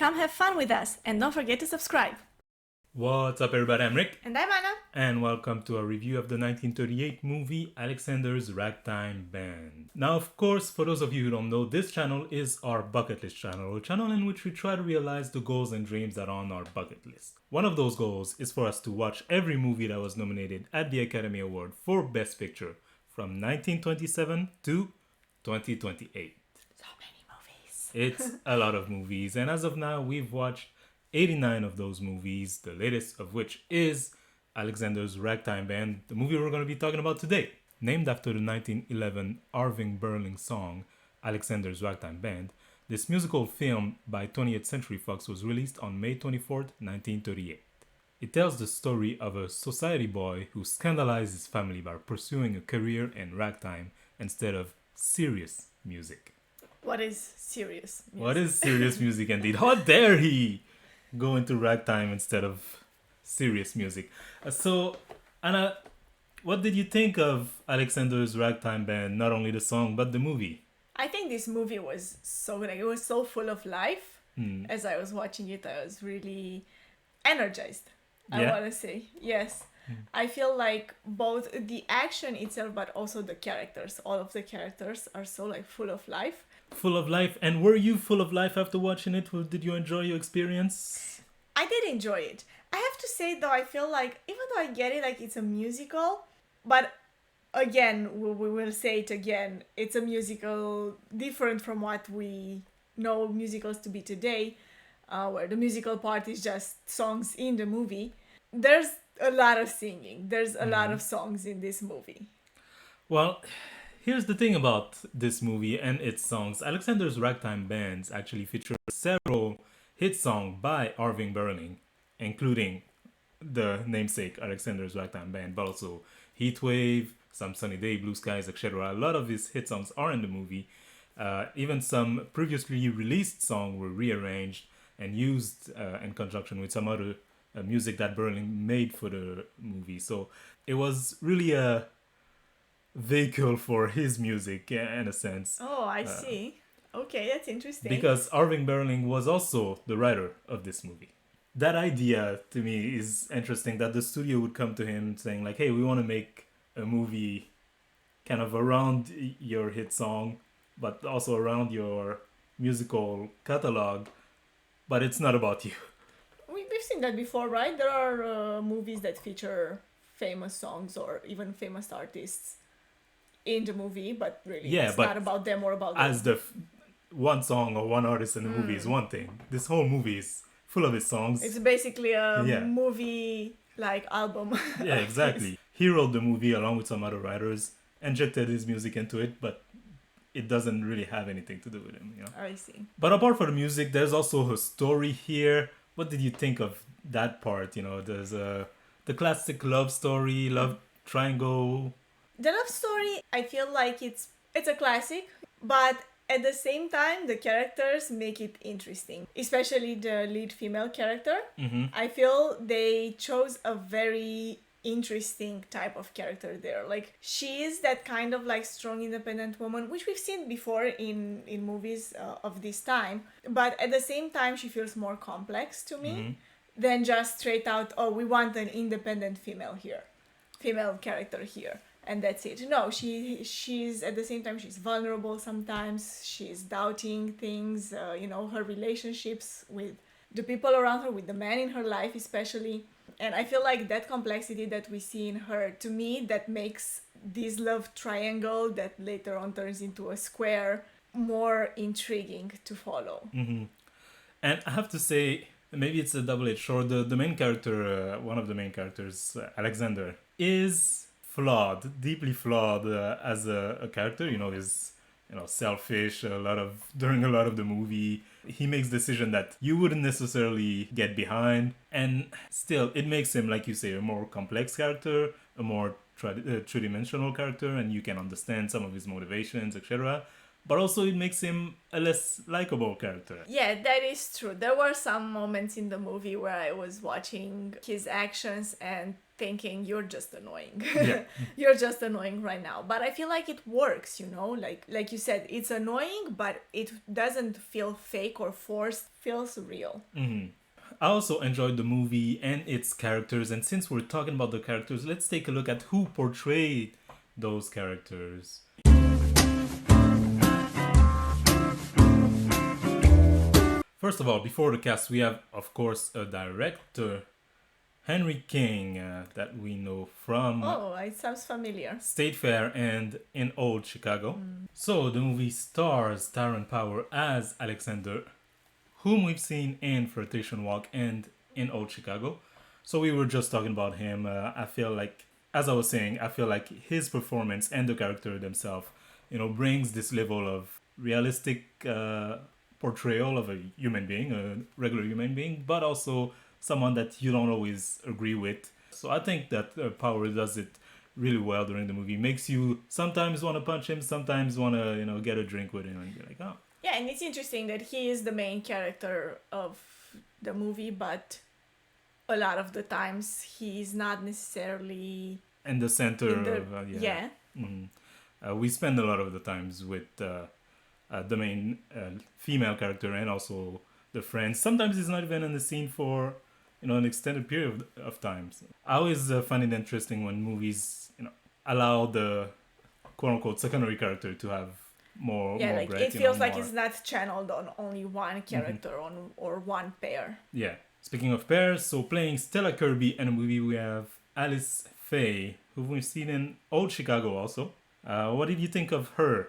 come have fun with us, and don't forget to subscribe. What's up everybody, I'm Rick. And I'm Anna. And welcome to a review of the 1938 movie Alexander's Ragtime Band. Now of course, for those of you who don't know, this channel is our bucket list channel, a channel in which we try to realize the goals and dreams that are on our bucket list. One of those goals is for us to watch every movie that was nominated at the Academy Award for Best Picture from 1927 to 2028. So many movies. It's a lot of movies, and as of now we've watched 89 of those movies, the latest of which is Alexander's Ragtime Band, the movie we're going to be talking about today. Named after the 1911 Irving Berlin song, Alexander's Ragtime Band, this musical film by 20th Century Fox was released on May 24th, 1938. It tells the story of a society boy who scandalized his family by pursuing a career in ragtime instead of serious music. What is serious music? What is serious music indeed? How dare he go into ragtime instead of serious music? So, Anna, what did you think of Alexander's Ragtime Band? Not only the song, but the movie. I think this movie was so good. It was so full of life. As I was watching it, I was really energized. I want to say. Yes. I feel like both the action itself, but also the characters. All of the characters are so like full of life. Full of life. And were you full of life after watching it? Did you enjoy your experience? I did enjoy it. I have to say though, I feel like even though I get it, like it's a musical, but again, we will say it again, it's a musical different from what we know musicals to be today, where the musical part is just songs in the movie. There's a lot of singing. There's a lot of songs in this movie. Well, here's the thing about this movie and its songs. Alexander's Ragtime Bands actually feature several hit songs by Irving Berlin, including the namesake Alexander's Ragtime Band, but also Heatwave, Some Sunny Day, Blue Skies, etc. A lot of his hit songs are in the movie. Even some previously released songs were rearranged and used in conjunction with some other music that Berlin made for the movie. So it was really a vehicle for his music in a sense. Oh, I see. Okay, that's interesting. Because Irving Berlin was also the writer of this movie. That idea to me is interesting, that the studio would come to him saying like, hey, we want to make a movie kind of around your hit song, but also around your musical catalog, but it's not about you. We've seen that before, right? There are movies that feature famous songs or even famous artists in the movie, but really it's not about them or about as them. One song or one artist in the movie is one thing. This whole movie is full of his songs. It's basically a movie like album. Yeah, exactly. He wrote the movie along with some other writers, injected his music into it, but it doesn't really have anything to do with him, you know. I see. But apart from the music, there's also a story here. What did you think of that part? You know, there's the classic love story, love triangle. The love story, I feel like it's a classic, but at the same time, the characters make it interesting, especially the lead female character. I feel they chose a very interesting type of character there. Like, she is that kind of like strong, independent woman, which we've seen before in movies of this time. But at the same time, she feels more complex to me than just straight out, oh, we want an independent female character here. And that's it. No, she's at the same time, she's vulnerable sometimes. She's doubting things, her relationships with the people around her, with the man in her life especially. And I feel like that complexity that we see in her, to me, that makes this love triangle that later on turns into a square more intriguing to follow. And I have to say, maybe it's a double-edged sword. The main character, one of the main characters, Alexander, is flawed, deeply flawed as a character. He's selfish during a lot of the movie. He makes decisions that you wouldn't necessarily get behind, and still it makes him, like you say, a more complex character, a more three-dimensional character, and you can understand some of his motivations, etc. But also it makes him a less likable character. Yeah, that is true. There were some moments in the movie where I was watching his actions and thinking you're just annoying. Yeah. You're just annoying right now. But I feel like it works, you know, like you said, it's annoying, but it doesn't feel fake or forced, feels real. I also enjoyed the movie and its characters, and since we're talking about the characters, let's take a look at who portrayed those characters. First of all, before the cast, we have, of course, a director, Henry King, that we know from Oh, it sounds familiar. State Fair and In Old Chicago. So the movie stars Tyrone Power as Alexander, whom we've seen in Flirtation Walk and In Old Chicago. So we were just talking about him. I feel like, as I was saying, I feel like his performance and the character themselves, you know, brings this level of realistic portrayal of a human being, a regular human being, but also someone that you don't always agree with. So I think that Power does it really well during the movie. Makes you sometimes want to punch him, sometimes want to, you know, get a drink with him and be like, oh. Yeah, and it's interesting that he is the main character of the movie, but a lot of the times he's not necessarily In the center of, yeah. We spend a lot of the times with the main female character and also the friends. Sometimes he's not even in the scene for, you know, an extended period of time. So I always find it interesting when movies, you know, allow the quote-unquote secondary character to have more like breadth, it feels like more. it's not channeled on only one character or one pair. Yeah. Speaking of pairs, so playing Stella Kirby in a movie, we have Alice Faye, who we've seen in Old Chicago also. What did you think of her?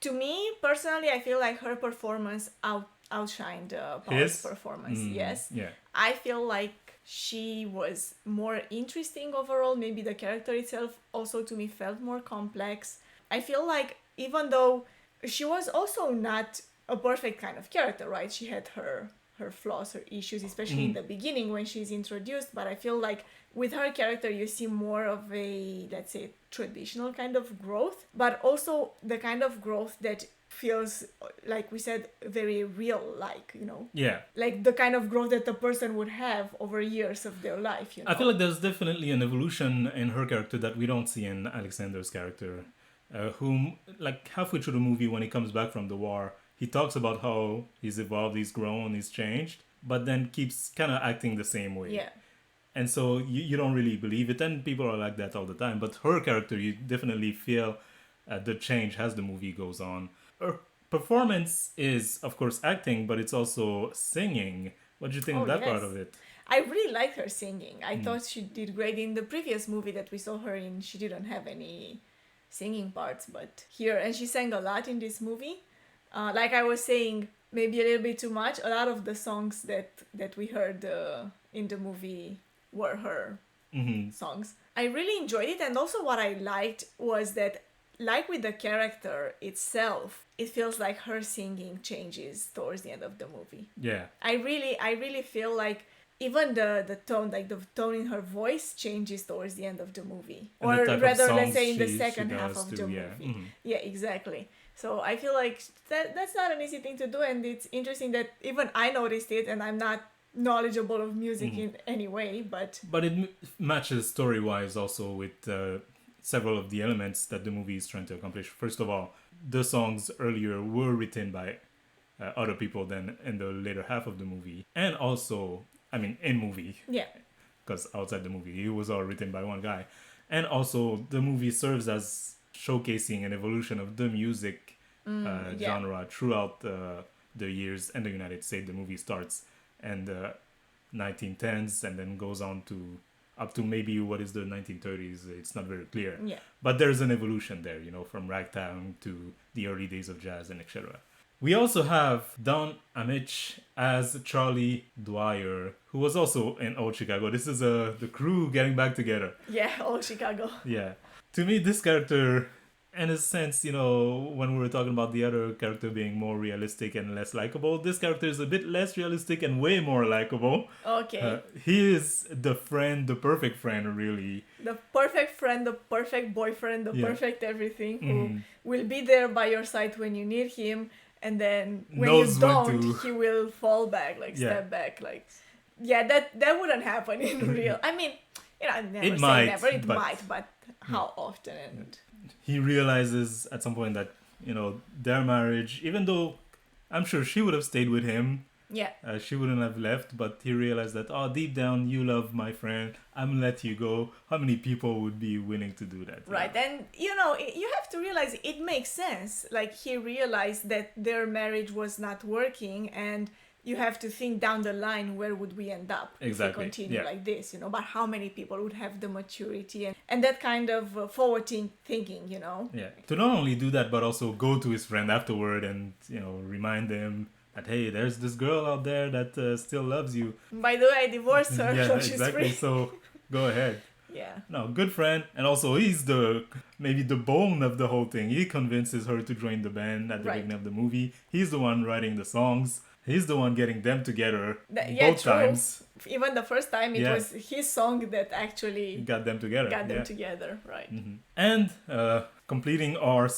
To me, personally, I feel like her performance outshined Paul's performance. Yes. Yeah. I feel like she was more interesting overall. Maybe the character itself also to me felt more complex. I feel like even though she was also not a perfect kind of character, right? She had her flaws, her issues, especially in the beginning when she's introduced. But I feel like with her character, you see more of a, let's say, traditional kind of growth, but also the kind of growth that feels, like we said, very real, like, you know? Yeah. Like the kind of growth that a person would have over years of their life, you know? I feel like there's definitely an evolution in her character that we don't see in Alexander's character, whom, like, halfway through the movie when he comes back from the war, he talks about how he's evolved, he's grown, he's changed, but then keeps kind of acting the same way. Yeah. And so you don't really believe it, and people are like that all the time. But her character, you definitely feel the change as the movie goes on. Her performance is, of course, acting, but it's also singing. What do you think of that part of it? I really liked her singing. I thought she did great. In the previous movie that we saw her in, she didn't have any singing parts, but here, and she sang a lot in this movie. Like I was saying, maybe a little bit too much. A lot of the songs that we heard in the movie were her songs. I really enjoyed it, and also what I liked was that, like with the character itself, it feels like her singing changes towards the end of the movie. Yeah. I really feel like even the tone, like the tone in her voice changes towards the end of the movie. And or rather, let's say in the she second half of the movie. Yeah, exactly. So I feel like that's not an easy thing to do, and it's interesting that even I noticed it, and I'm not knowledgeable of music in any way, but it matches story-wise also with several of the elements that the movie is trying to accomplish. First of all, the songs earlier were written by other people than in the later half of the movie, and also, I mean, in movie, yeah, because outside the movie it was all written by one guy. And also the movie serves as showcasing an evolution of the music genre throughout the years in the United States. The movie starts in the 1910s and then goes on to up to maybe what is the 1930s. It's not very clear. Yeah. But there's an evolution there, you know, from ragtime to the early days of jazz and etc. We also have Don Amich as Charlie Dwyer, who was also in Old Chicago. This is the crew getting back together. Yeah, Old Chicago. Yeah. To me, this character, in a sense, you know, when we were talking about the other character being more realistic and less likable, this character is a bit less realistic and way more likable. Okay. He is the friend, the perfect friend, really. The perfect friend, the perfect boyfriend, the perfect everything, who will be there by your side when you need him, and then when knows you don't, he will fall back, like step back, like, yeah, that wouldn't happen in real. I mean, never It say might, never, it but- might, but how often? And He realizes at some point that, their marriage, even though I'm sure she would have stayed with him, yeah, she wouldn't have left, but he realized that, deep down, you love my friend. I'm gonna let you go. How many people would be willing to do that? right. And, you have to realize it makes sense. Like, he realized that their marriage was not working, and you have to think down the line, where would we end up Exactly, if we continue yeah. like this, But how many people would have the maturity and that kind of forward thinking, Yeah. To not only do that, but also go to his friend afterward and, remind him that, hey, there's this girl out there that still loves you. By the way, I divorced her, Yeah, so she's exactly. free. So go ahead. Yeah. No, good friend. And also, he's maybe the bone of the whole thing. He convinces her to join the band at the Right. beginning of the movie. He's the one writing the songs. He's the one getting them together Yeah, both true. times. Even the first time, it Yeah. was his song that actually Got them together. got them yeah. together, right? Mhm. And completing our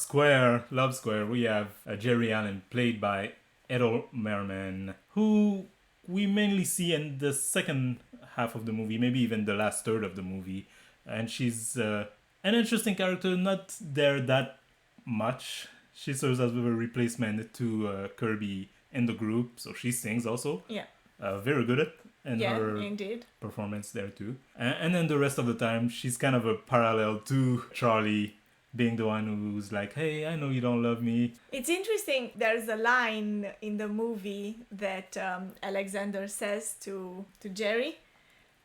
love square, we have Jerry Allen, played by Ethel Merman, who we mainly see in the second half of the movie, maybe even the last third of the movie. And she's an interesting character, not there that much. She serves as a replacement to Kirby in the group, so she sings also. Yeah. Very good at and Yeah, her indeed. performance there too. And then the rest of the time, she's kind of a parallel to Charlie, being the one who's like, hey, I know you don't love me. It's interesting. There's a line in the movie that Alexander says to Jerry,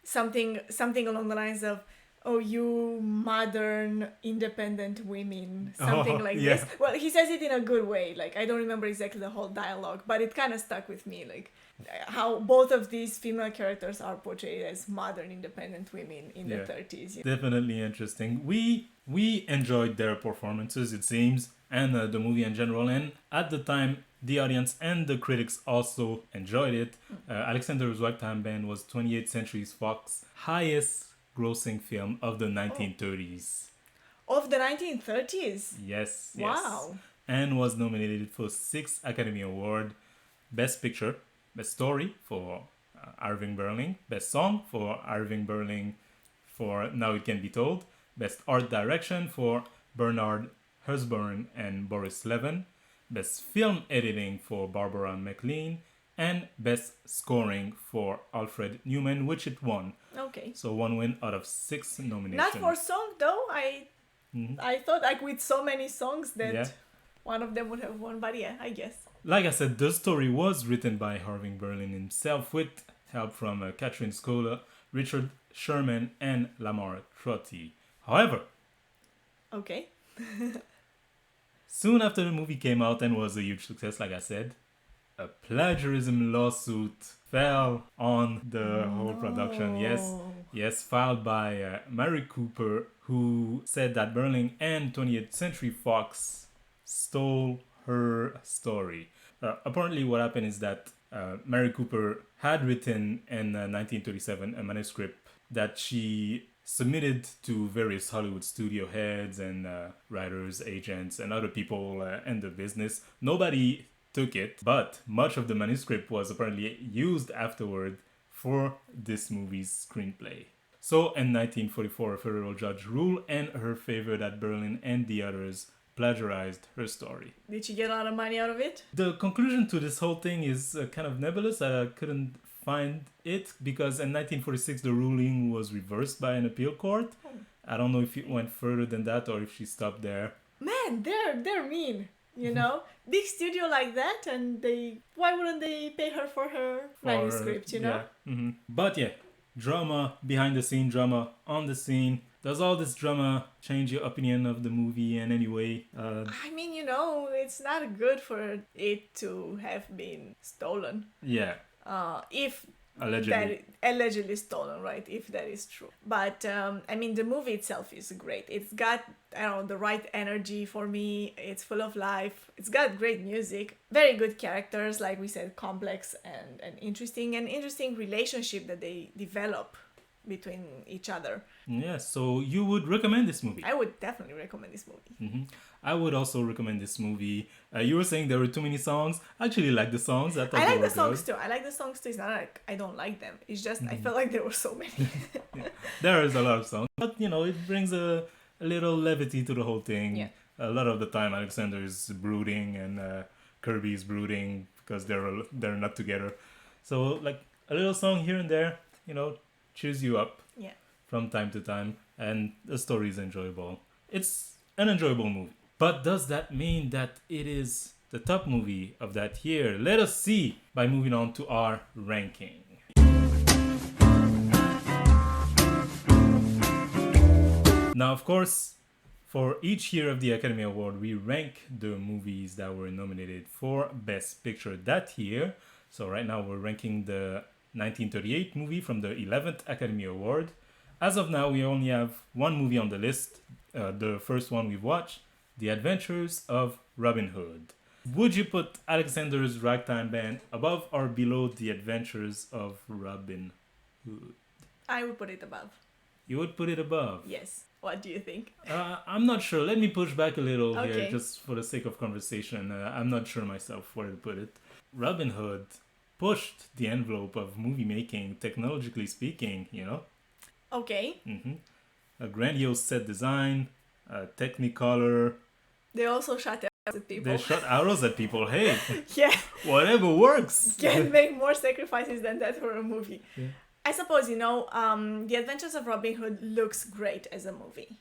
something along the lines of, "Oh, you modern, independent women," something like yeah. this. Well, he says it in a good way. Like, I don't remember exactly the whole dialogue, but it kind of stuck with me. Like, how both of these female characters are portrayed as modern, independent women in the 30s. Definitely interesting. We enjoyed their performances, it seems, and the movie in general. And at the time, the audience and the critics also enjoyed it. Alexander's Ragtime Band was 28th Century Fox's highest grossing film of the 1930s. Of the 1930s? Yes. Wow. And was nominated for 6 Academy Awards. Best Picture, Best Story for Irving Berlin, Best Song for Irving Berlin for Now It Can Be Told, Best Art Direction for Bernard Husburn and Boris Levin, Best Film Editing for Barbara McLean, and Best Scoring for Alfred Newman, which it won. Okay. So 1 win out of 6 nominations. Not for song, though. I thought, like, with so many songs that one of them would have won, but yeah, I guess. Like I said, the story was written by Irving Berlin himself with help from Catherine Scola, Richard Sherman, and Lamar Trotti. However, Okay. soon after the movie came out and was a huge success, like I said, a plagiarism lawsuit fell on the whole production. Yes, filed by Mary Cooper, who said that Berlin and 20th Century Fox stole her story. Apparently, what happened is that Mary Cooper had written in 1937 a manuscript that she submitted to various Hollywood studio heads and writers, agents, and other people in the business. Nobody took it, but much of the manuscript was apparently used afterward for this movie's screenplay. So in 1944, a federal judge ruled in her favor that Berlin and the others plagiarized her story. Did she get a lot of money out of it? The conclusion to this whole thing is kind of nebulous. I couldn't find it because in 1946 the ruling was reversed by an appeal court. I don't know if it went further than that or if she stopped there. Man, they're mean. You know, big studio like that, and why wouldn't they pay her for her manuscript? You know. Yeah. Mm-hmm. But yeah, drama behind the scene, drama on the scene. Does all this drama change your opinion of the movie in any way? I mean, it's not good for it to have been stolen. Yeah. If Allegedly. Allegedly stolen, right? If that is true. But I mean, the movie itself is great. It's got, I don't know, the right energy for me. It's full of life. It's got great music, very good characters, like we said, complex and interesting relationship that they develop between each other. Yeah, so you would recommend this movie? I would definitely recommend this movie. Mm-hmm. I would also recommend this movie. You were saying there were too many songs. I actually like the songs. I thought I they like were the songs good. too. I like the songs too. It's not like I don't like them. It's just I felt like there were so many. Yeah. There is a lot of songs, but it brings a little levity to the whole thing. Yeah. A lot of the time, Alexander is brooding and Kirby is brooding because they're not together. So like a little song here and there, cheers you up. Yeah. From time to time, and the story is enjoyable. It's an enjoyable movie. But does that mean that it is the top movie of that year? Let us see by moving on to our ranking. Now, of course, for each year of the Academy Award, we rank the movies that were nominated for Best Picture that year. So right now we're ranking the 1938 movie from the 11th Academy Award. As of now, we only have one movie on the list, the first one we've watched, The Adventures of Robin Hood. Would you put Alexander's Ragtime Band above or below The Adventures of Robin Hood? I would put it above. You would put it above? Yes. What do you think? I'm not sure. Let me push back a little Okay. here, just for the sake of conversation. I'm not sure myself where to put it. Robin Hood pushed the envelope of movie making, technologically speaking, Okay. A grandiose set design, Technicolor. They also shot arrows at people. They shot arrows at people. Hey, Yeah. whatever works. Can't make more sacrifices than that for a movie. Yeah. I suppose, The Adventures of Robin Hood looks great as a movie.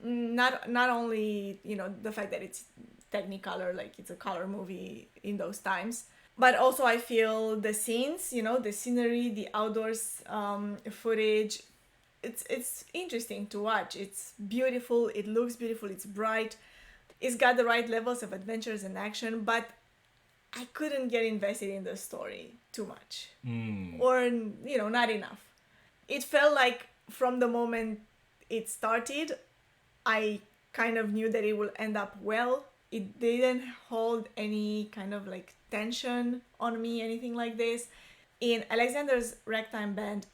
Not only, the fact that it's Technicolor, like it's a color movie in those times, but also I feel the scenes, the scenery, the outdoors footage, it's interesting to watch. It's beautiful, it looks beautiful, it's bright, it's got the right levels of adventures and action, but I couldn't get invested in the story too much. Or, not enough. It felt like from the moment it started, I kind of knew that it will end up well. It didn't hold any kind of like tension on me, anything like this. In Alexander's Ragtime Band,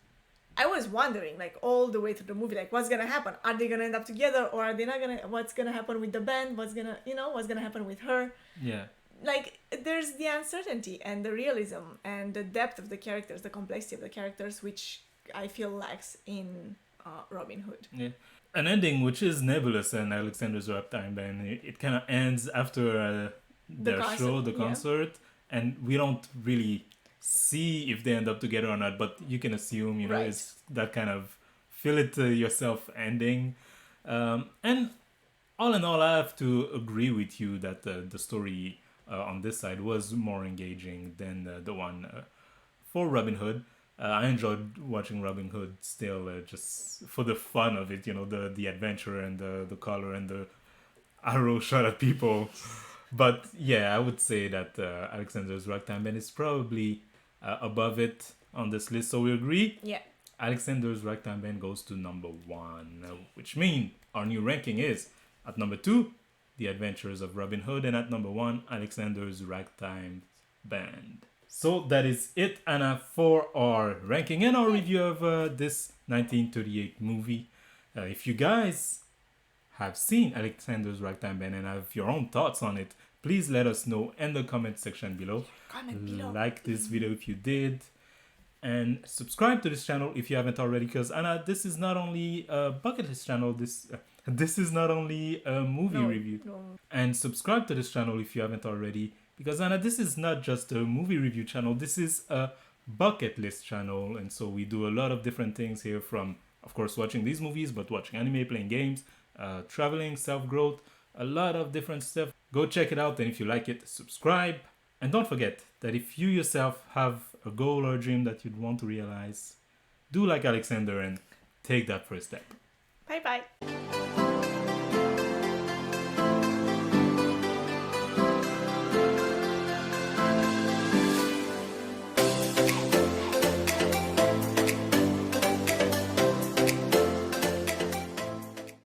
I was wondering, like, all the way through the movie, like, what's gonna happen? Are they gonna end up together, or are they not gonna? What's gonna happen with the band? What's gonna happen with her? Yeah. Like, there's the uncertainty and the realism and the depth of the characters, the complexity of the characters, which I feel lacks in Robin Hood. Yeah. An ending which is nebulous in Alexander's Ragtime Band. It kind of ends after their show, the concert, and we don't really see if they end up together or not, but you can assume, Right. It's that kind of feel it yourself ending. And all in all, I have to agree with you that the story on this side was more engaging than the one for Robin Hood. I enjoyed watching Robin Hood still, just for the fun of it, the adventure and the color and the arrow shot at people. But yeah, I would say that Alexander's Ragtime Band is probably above it on this list. So we agree? Yeah. Alexander's Ragtime Band goes to number 1, which means our new ranking is at number 2, The Adventures of Robin Hood, and at number 1, Alexander's Ragtime Band. So that is it, Anna, for our ranking and our review of this 1938 movie. If you guys have seen Alexander's Ragtime Band and have your own thoughts on it, please let us know in the comment section below. Comment below. Like this video if you did. And subscribe to this channel if you haven't already, because Anna, this is not only a bucket list channel, this is not only a movie review. No. And subscribe to this channel if you haven't already, because Anna, this is not just a movie review channel, this is a bucket list channel. And so we do a lot of different things here, from of course watching these movies, but watching anime, playing games, traveling, self-growth, a lot of different stuff. Go check it out, and if you like it, subscribe. And don't forget that if you yourself have a goal or a dream that you'd want to realize, do like Alexander and take that first step. Bye bye.